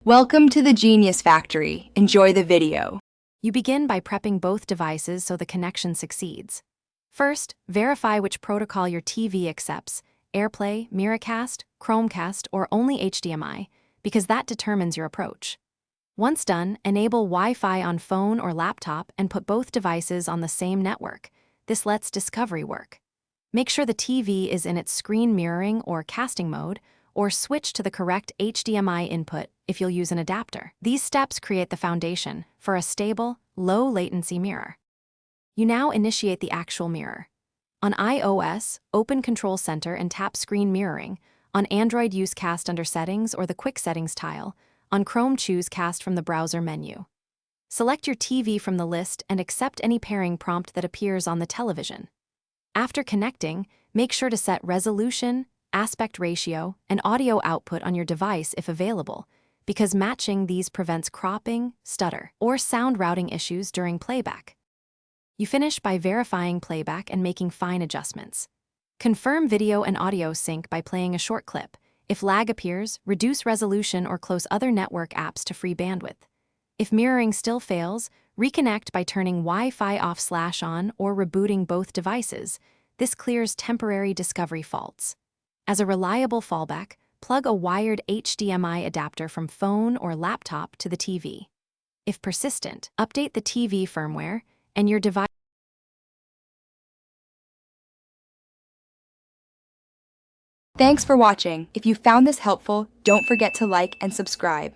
Welcome to the Genius Factory. Enjoy the video. You begin by prepping both devices so the connection succeeds. First, verify which protocol your TV accepts: AirPlay, Miracast, Chromecast, or only HDMI, because that determines your approach. Once done, enable Wi-Fi on phone or laptop and put both devices on the same network. This lets discovery work. Make sure the TV is in its screen mirroring or casting mode, or switch to the correct HDMI input if you'll use an adapter. These steps create the foundation for a stable, low-latency mirror. You now initiate the actual mirror. On iOS, open Control Center and tap Screen Mirroring. On Android, use Cast under Settings or the Quick Settings tile. On Chrome, choose Cast from the browser menu. Select your TV from the list and accept any pairing prompt that appears on the television. After connecting, make sure to set resolution, aspect ratio, and audio output on your device if available, because matching these prevents cropping, stutter, or sound routing issues during playback. You finish by verifying playback and making fine adjustments. Confirm video and audio sync by playing a short clip. If lag appears, reduce resolution or close other network apps to free bandwidth. If mirroring still fails, reconnect by turning Wi-Fi off/on or rebooting both devices. This clears temporary discovery faults. As a reliable fallback, plug a wired HDMI adapter from phone or laptop to the TV. If persistent, update the TV firmware and your device. Thanks for watching. If you found this helpful, don't forget to like and subscribe.